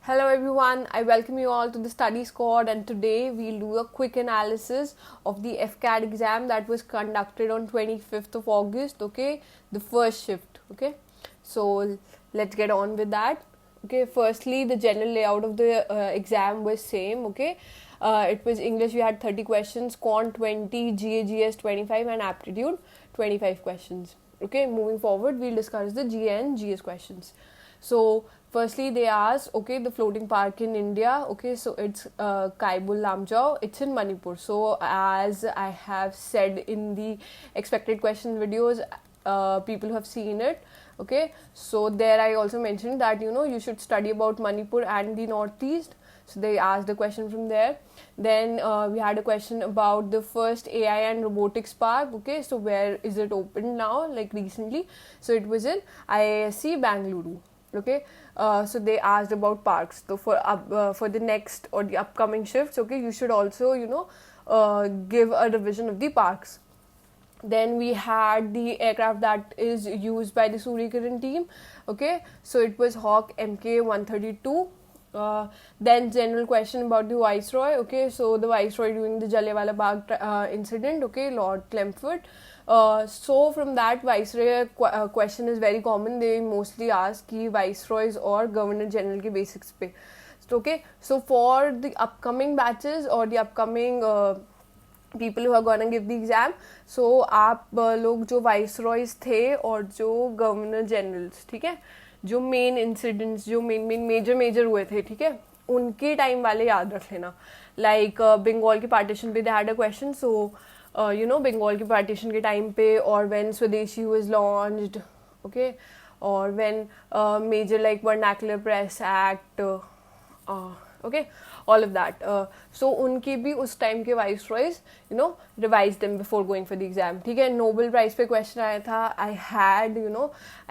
Hello everyone, I welcome you all to the study squad, and today we'll do a quick analysis of the FCAT exam that was conducted on 25th of August, okay, the first shift, okay. So let's get on with that. Okay, firstly the general layout of the exam was same, okay. It was English, we had 30 questions, Quant 20, GAGS 25 and Aptitude 25 questions. Okay, moving forward we'll discuss the GA and GS questions. So firstly they asked, okay, the floating park in India, okay, so it's Kaibul Lamjao, it's in Manipur. So as I have said in the expected question videos, people who have seen it, okay, so there I also mentioned that you should study about Manipur and the northeast. So they asked a question from there. Then we had a question about the first AI and robotics park, okay, so where is it opened now, like recently. So it was in IISc Bangalore. Okay, so they asked about parks. So for the next or the upcoming shifts, okay, you should also give a revision of the parks. Then we had the aircraft that is used by the Suryakiran team. Okay, so it was Hawk Mk132. Then general question about the Viceroy. Okay, so the Viceroy during the Jallianwala Bagh incident. Okay, Lord Chelmsford. So from that Viceroy question is very common. They mostly ask कि Viceroys or Governor General के basics पे. So, okay, so for the upcoming batches or the upcoming people who are gonna give the exam, so आप लोग जो Viceroys थे और जो Governor Generals, ठीक है, जो मेन इंसिडेंट्स जो मेजर हुए थे, ठीक है, उनके टाइम वाले याद रख लेना. लाइक बंगाल के पार्टीशन पे they had a question. So Bengal के पार्टीशन के टाइम पे, और when Swadeshi was launched, okay, और when major like vernacular press act, okay, all of that. So उनके भी उस टाइम के viceroys revise them before going for the exam. ठीक है, नोबेल प्राइज पे क्वेश्चन आया था. I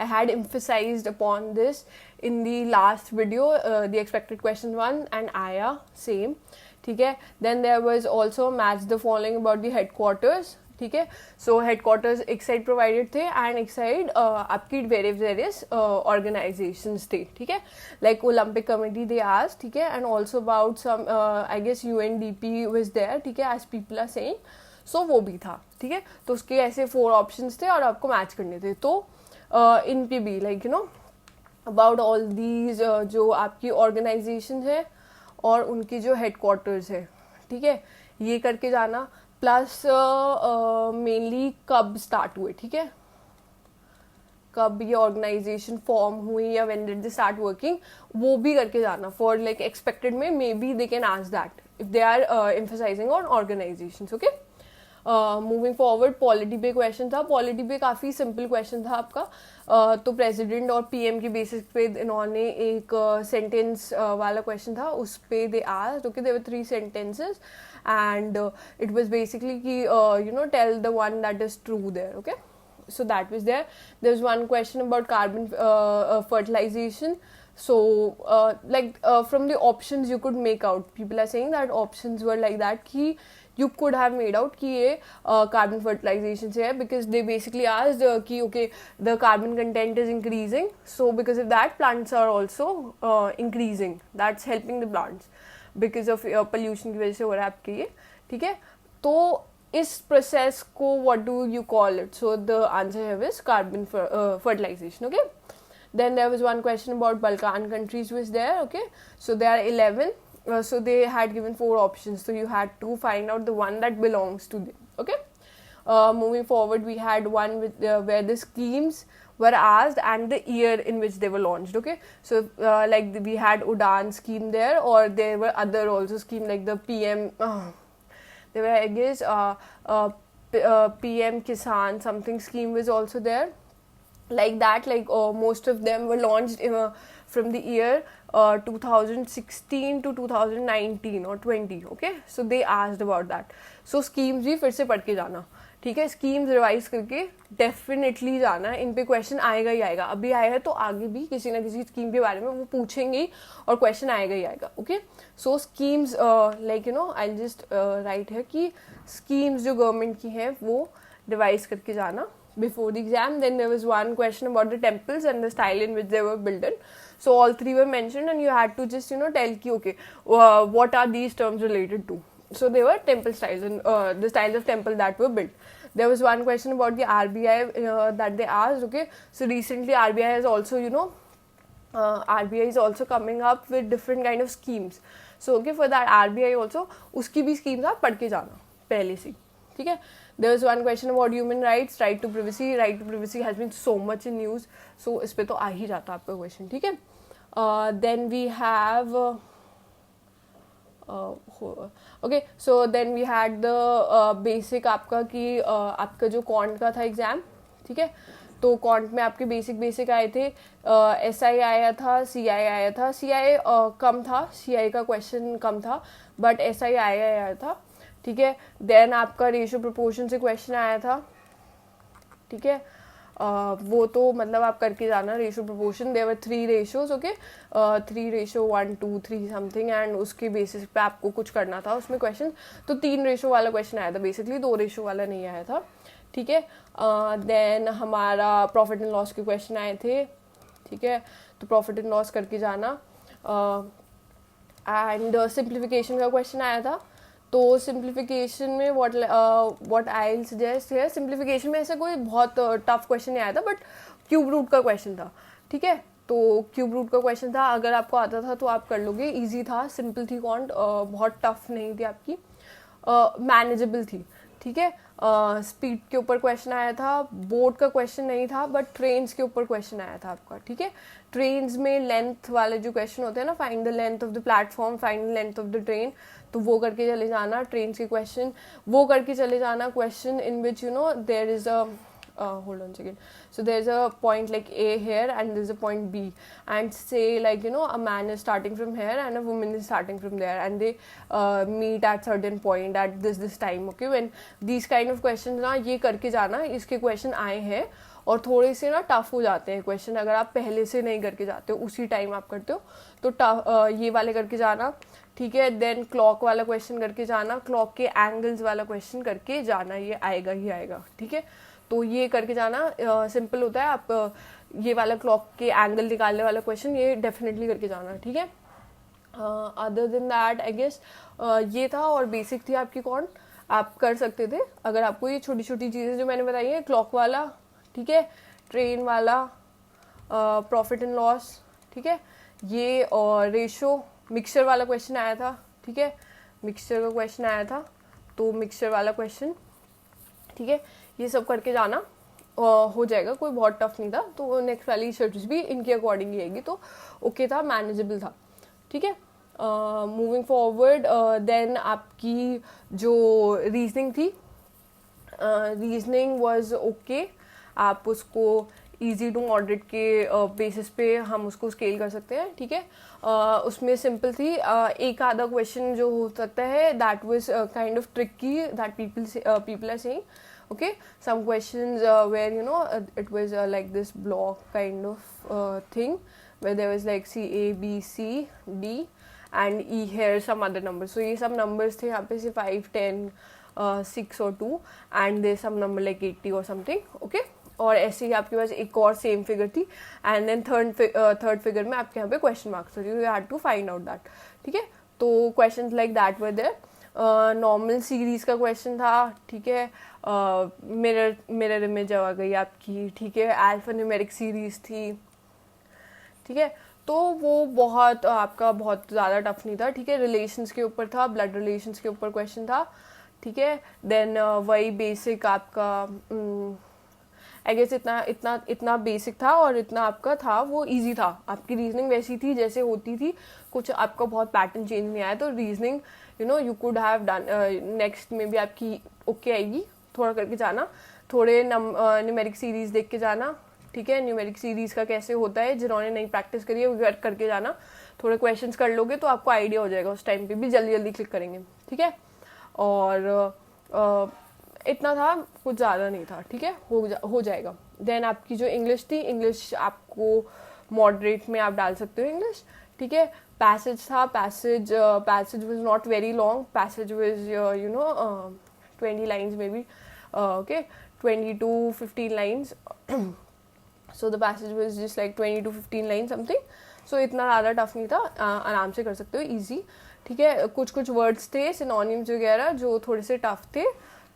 had emphasised upon this in the last video, the expected question one, and आया same. ठीक है, then there was also match the following about the headquarters. ठीक है, so headquarters एक साइड प्रोवाइडेड थे एंड एक साइड आपकी various organisations थे. ठीक है, like Olympic committee they asked. ठीक है, and also about some I guess UNDP was there. ठीक है, as people are saying, so वो भी था. ठीक है, तो उसके ऐसे 4 ऑप्शंस थे और आपको मैच करने थे. तो इन पे भी लाइक अबाउट ऑल दीज जो आपकी ऑर्गेनाइजेशन है और उनकी जो हेडक्वार्टर्स है. ठीक है, ये करके जाना. प्लस मेनली कब स्टार्ट हुए, ठीक है, कब ये ऑर्गेनाइजेशन फॉर्म हुई या when did they start working, वो भी करके जाना. फॉर लाइक एक्सपेक्टेड में may be they can ask that if they are emphasising on organisations. Okay, moving forward polity पे क्वेश्चन था. पॉलिटी पे काफ़ी सिंपल क्वेश्चन था आपका. तो प्रेसिडेंट और पीएम के बेसिस पे इन्होंने एक सेंटेंस वाला क्वेश्चन था. उस पे they asked, okay, there were 3 sentences and it was basically ki tell the one that is true there. Okay, so that was there. There's one question about carbon fertilization. So from the options you could make out, people are saying that options were like that ki you could have made out ki ye carbon fertilization se hai, because they basically asked ki okay, the carbon content is increasing, so because of that plants are also increasing, that's helping the plants because of pollution की वजह से हो रहा है आपके ये. ठीक है, तो इस प्रोसेस को what do you call it. So the answer have is carbon fertilisation. Okay, then there was one question about Balkan countries was there. Okay, so they are 11. So they had given 4 options, so you had to find out the one that belongs to them. Okay, moving forward we had one with where the schemes were asked and the year in which they were launched. Okay, so like we had Udan scheme there, or there were other also scheme like the PM there were I guess PM Kisan something scheme was also there, like that. Like most of them were launched from the year 2016 to 2019 or 20. Okay, so they asked about that. So schemes भी फिर से पढ़ के जाना. ठीक है, schemes revise करके definitely जाना. इन पे क्वेश्चन आएगा ही आएगा. अभी आया है तो आगे भी किसी ना किसी स्कीम के बारे में वो पूछेंगे ही और क्वेश्चन आएगा ही आएगा. Okay, so schemes like I just right है कि स्कीम्स जो गवर्नमेंट की हैं वो रिवाइज करके जाना before the exam. Then there was one question about the temples and the style in which they were built in. So all three were mentioned, and you had to just tell ki okay, what are these terms related to. So they were temple styles, and the styles of temple that were built. There was one question about the RBI that they asked. Okay, so recently RBI has also RBI is also coming up with different kind of schemes. So okay, for that RBI also उसकी भी schemes आप पढ़ के जाना पहले से, ठीक है. There was one question about human rights, right to privacy. Right to privacy has been so much in news, so इस पे तो आ ही जाता आपका question, ठीक है. Then we have okay, so then we had the basic आपका कि आपका जो quant का था एग्जाम, ठीक है. तो क्वांट में आपके बेसिक आए थे. SI आया था, CI आया था. CI कम था, CI का क्वेश्चन कम था, बट SI आया था, ठीक है. देन आपका रेशियो प्रोपोर्शन से क्वेश्चन आया था, ठीक है. वो तो मतलब आप करके जाना. Ratio proportion, there were 3 ratios, okay, 3:1, 2, 3 something, and उसके बेसिस पे आपको कुछ करना था उसमें क्वेश्चन. तो 3 रेशियो वाला क्वेश्चन आया था बेसिकली, 2 रेशियो वाला नहीं आया था, ठीक है. देन हमारा प्रॉफिट एंड लॉस के क्वेश्चन आए थे, ठीक है. तो प्रॉफिट एंड लॉस करके जाना. एंड सिंप्लीफिकेशन का क्वेश्चन आया था. तो सिंप्लीफिकेशन में व्हाट आई विल सजेस्ट है, सिंप्लीफिकेशन में ऐसा कोई बहुत टफ क्वेश्चन नहीं आया था, बट क्यूब रूट का क्वेश्चन था, ठीक है. तो क्यूब रूट का क्वेश्चन था, अगर आपको आता था तो आप कर लोगे. इजी था, सिंपल थी क्वांट, बहुत टफ नहीं थी आपकी, मैनेजेबल थी, ठीक है. स्पीड के ऊपर क्वेश्चन आया था. बोर्ड का क्वेश्चन नहीं था, बट ट्रेन्स के ऊपर क्वेश्चन आया था आपका, ठीक है. ट्रेन्स में लेंथ वाले जो क्वेश्चन होते हैं ना, find the length of the platform, find the length of the train, तो वो करके चले जाना. ट्रेन्स के क्वेश्चन वो करके चले जाना. Question in which there is a hold on a second. So there's a point like A here, and there's a point B, and say like a man is starting from here and a woman is starting from there, and they meet at certain point at this time. Okay, when these kind of questions ना ये करके जाना. इसके question आए हैं और थोड़े से ना टफ हो जाते हैं क्वेश्चन अगर आप पहले से नहीं करके जाते हो, उसी टाइम आप करते हो तो टफ ये वाले करके जाना, ठीक है. देन क्लॉक वाला क्वेश्चन करके जाना. क्लॉक के एंगल्स वाला क्वेश्चन करके जाना, ये आएगा ही आएगा, ठीक है. तो ये करके जाना. सिंपल होता है. आप ये वाला क्लॉक के एंगल निकालने वाला क्वेश्चन ये डेफिनेटली करके जाना, ठीक है. Other than that I guess ये था, और बेसिक थी आपकी कौन आप कर सकते थे अगर आपको ये छोटी छोटी चीज़ें जो मैंने बताई है. क्लॉक वाला, ठीक है, ट्रेन वाला, प्रॉफिट एंड लॉस, ठीक है, ये, और रेशो. मिक्सचर वाला क्वेश्चन आया था, ठीक है, मिक्सचर का क्वेश्चन आया था, तो मिक्सचर वाला क्वेश्चन, ठीक है. ये सब करके जाना, हो जाएगा, कोई बहुत टफ नहीं था. तो नेक्स्ट वाली सर्च भी इनके अकॉर्डिंग ही आएगी, तो ओके था, मैनेजेबल था, ठीक है. मूविंग फॉरवर्ड, देन आपकी जो रीजनिंग थी, रीजनिंग वाज ओके. आप उसको इजी टू मॉडरेट के बेसिस पे हम उसको स्केल कर सकते हैं, ठीक है. उसमें सिंपल थी. एक आधा क्वेश्चन जो हो सकता है that was kind of tricky that people are saying. Okay, some questions where it was like this block kind of thing where there was like C, A, B, C, D and E here some other numbers. So ये सब numbers थे यहाँ पे से 5, 10, 6 और 2 and there's some number like 80 or something. Okay, और ऐसे ही आपके पास एक और सेम फिगर थी and then थर्ड फिगर में आपके यहाँ पे क्वेश्चन मार्क्स थे. You had to find out that, ठीक है. तो questions like that were there. Normal series का क्वेश्चन था, ठीक है. मिरर इमेज आ गई आपकी, ठीक है. अल्फा न्यूमेरिक सीरीज थी, ठीक है. तो वो बहुत आपका बहुत ज़्यादा टफ नहीं था, ठीक है. रिलेशंस के ऊपर था, ब्लड रिलेशंस के ऊपर क्वेश्चन था, ठीक है. देन वही बेसिक आपका आई गेस इतना बेसिक था और इतना आपका था वो इजी था. आपकी रीजनिंग वैसी थी जैसे होती थी, कुछ आपका बहुत पैटर्न चेंज नहीं आया. तो reasoning you could have done. Next में भी आपकी ओके आएगी. थोड़ा करके जाना, थोड़े न्यूमेरिक सीरीज देख के जाना, ठीक है. न्यूमेरिक सीरीज का कैसे होता है, जिन्होंने नहीं प्रैक्टिस करी है वो करके जाना. थोड़े क्वेश्चंस कर लोगे तो आपको आइडिया हो जाएगा. उस टाइम पे भी जल्दी क्लिक करेंगे, ठीक है. और इतना था, कुछ ज़्यादा नहीं था, ठीक है. हो जाएगा. देन आपकी जो इंग्लिश थी, इंग्लिश आपको मॉडरेट में आप डाल सकते हो इंग्लिश, ठीक है. पैसेज था, passage was not very long. Passage was 20 lines maybe, okay, 20 to 15 lines. So the passage was just like 20 to 15 lines something. सो इतना ज़्यादा टफ नहीं था, आराम से कर सकते हो, ईजी। ठीक है, कुछ कुछ वर्ड्स थे सिनोनिम्स वगैरह जो थोड़े से टफ थे,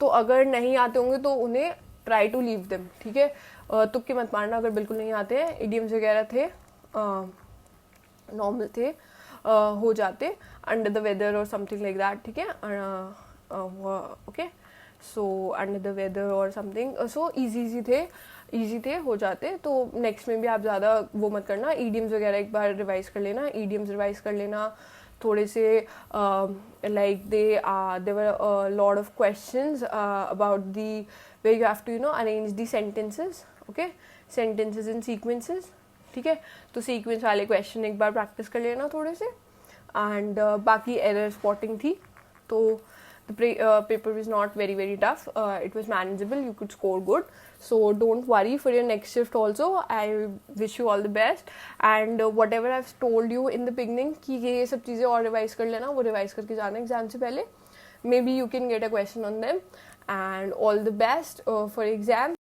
तो अगर नहीं आते होंगे तो उन्हें ट्राई टू लीव देम। ठीक है, तुक्के मत मारना अगर बिल्कुल नहीं आते हैं। इडियम्स वगैरह थे, नॉर्मल थे, हो जाते, अंडर द वेदर और समथिंग लाइक दैट। ठीक है, okay, so under the weather और समथिंग, सो इजी थे, हो जाते। तो नेक्स्ट में भी आप ज़्यादा वो मत करना, ईडियम्स वगैरह एक बार रिवाइज कर लेना, ईडियम्स रिवाइज कर लेना थोड़े से, like there were a lot of questions about the where you have to arrange the sentences, okay, sentences in sequences। ठीक है, तो सीक्वेंस वाले क्वेश्चन एक बार प्रैक्टिस कर लेना थोड़े से, एंड बाकी एरर स्पॉटिंग थी, तो the paper was not very tough, it was manageable, you could score good, so don't worry for your next shift also। I wish you all the best, and whatever I've told you in the beginning कि ये सब चीज़ें और revise कर लेना, वो revise करके जाना एग्जाम से पहले, maybe you can get a question on them, and all the best for exams।